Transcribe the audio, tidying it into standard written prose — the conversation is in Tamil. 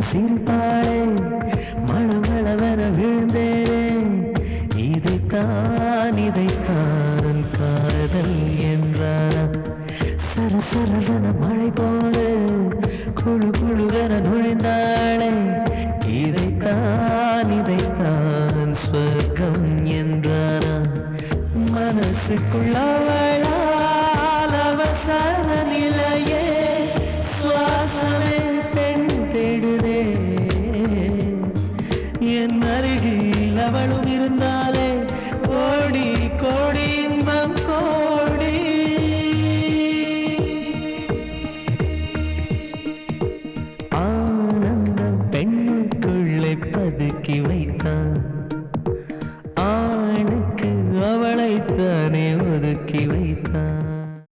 சிரித்தாளே மளமளவென விழுந்தேனே இதைத்தான் காதல் என்றானா சரசரவன மழை போல குழு குழுவென நுழைந்தாளே இதைத்தான் ஸ்வர்க்கம் என்றானா மனசுக்குள்ளவளால் அவசர நிலையே சுவாசமே பெண் தேடுதே என் அருகில் அவளும் இருந்தாலே கோடி கோடி இன்பம் கோடி ஆனந்தம் பெண்ணுக்குள்ளே பதுக்கி வைத்தான் ஆணுக்கு அவளைத்தானே ஒதுக்கி வைத்தான்